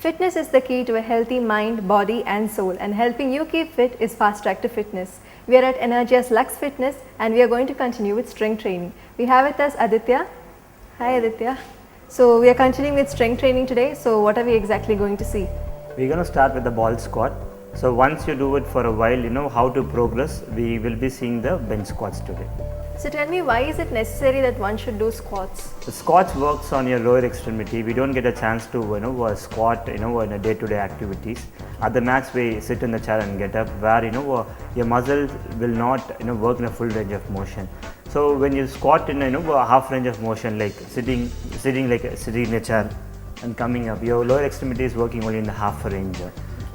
Fitness is the key to a healthy mind, body and soul, and helping you keep fit is Fast Track to Fitness. We are at Energia's Lux Fitness and we are going to continue with strength training. We have with us Aditya. Hi Aditya. So we are continuing with strength training today. So what are we exactly going to see? We're going to start with the ball squat. So once you do it for a while, you know how to progress. We will be seeing the bench squats today. So tell me, why is it necessary that one should do squats? The squats works on your lower extremity. We don't get a chance to squat in a day-to-day activities. At the max, we sit in the chair and get up, where your muscles will not work in a full range of motion. So when you squat in a half range of motion, like sitting in a chair and coming up, your lower extremity is working only in the half range.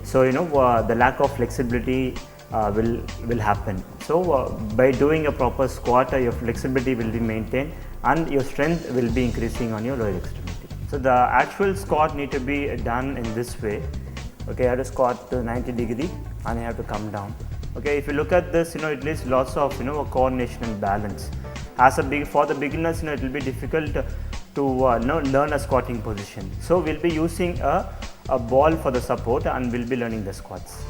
So the lack of flexibility will happen. So by doing a proper squat, your flexibility will be maintained and your strength will be increasing on your lower extremity. So the actual squat need to be done in this way. Okay, you have to squat to 90 degree and you have to come down. Okay, if you look at this, it needs lots of coordination and balance. For the beginners, it will be difficult to learn a squatting position. So we'll be using a ball for the support and we'll be learning the squats.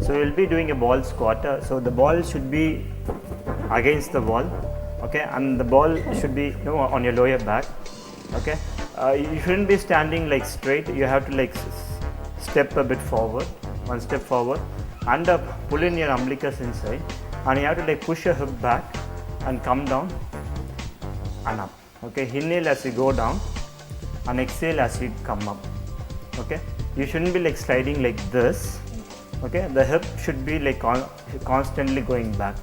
So we will be doing a ball squat. So the ball should be against the wall, okay, and the ball should be on your lower back, okay. You shouldn't be standing like straight. You have to like step a bit forward, one step forward, and pull in your umbilicus inside, and you have to like push your hip back and come down and up. Okay, inhale as you go down and exhale as you come up. Okay, you shouldn't be like sliding like this. Okay, the hip should be like constantly going back.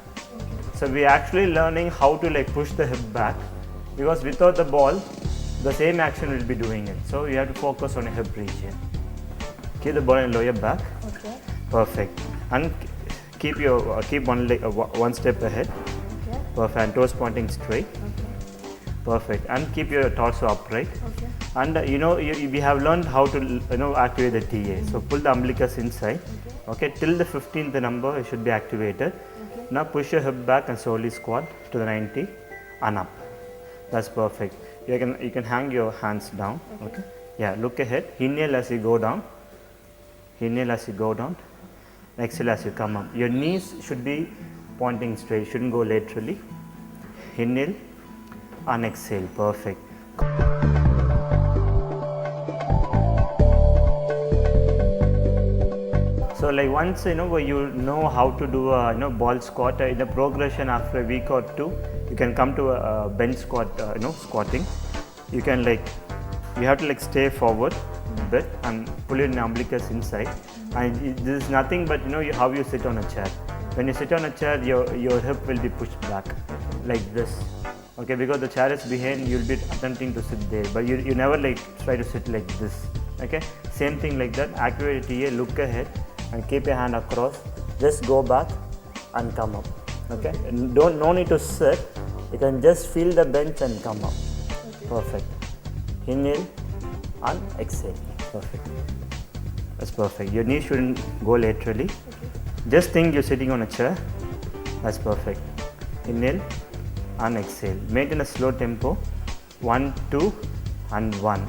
So we are actually learning how to like push the hip back, because without the ball, the same action will be doing it. So you have to focus on your hip region. Keep the ball in lower back. Okay. Perfect. And keep one leg one step ahead. Okay. Perfect. And toes pointing straight. Okay. Perfect. And keep your torso upright. Okay. And we have learned how to activate the TA. So pull the umbilicus inside. Okay, till the 15th number it should be activated. Okay. Now push your hip back and slowly squat to the 90 and up. That's perfect. You can hang your hands down. Okay. Yeah, look ahead. Inhale as you go down. Inhale as you go down. Exhale as you come up. Your knees should be pointing straight. Shouldn't go laterally. Inhale and exhale. Perfect. So like once you know how to do a ball squat, in the progression after a week or two, you can come to a bench squat, squatting. You can you have to stay forward a bit and pull your umbilicus inside. And this is nothing but how you sit on a chair. When you sit on a chair, your hip will be pushed back like this. Okay, because the chair is behind, you'll be attempting to sit there, but you never try to sit like this. Okay, same thing like that. Activate TA, look ahead and keep your hand across. Just go back and come up. Okay, and no need to sit. You can just feel the bench and come up. Okay. Perfect. Inhale and exhale. Perfect. That's perfect. Your knee shouldn't go laterally. Okay. Just think you're sitting on a chair. That's perfect. Inhale and exhale. Maintain a slow tempo. 1, 2 and 1.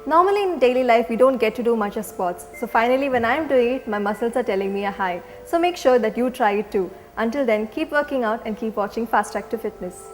Normally in daily life, we don't get to do much of squats. So finally, when I'm doing it, my muscles are telling me a hi. So make sure that you try it too. Until then, keep working out and keep watching Fast Track to Fitness.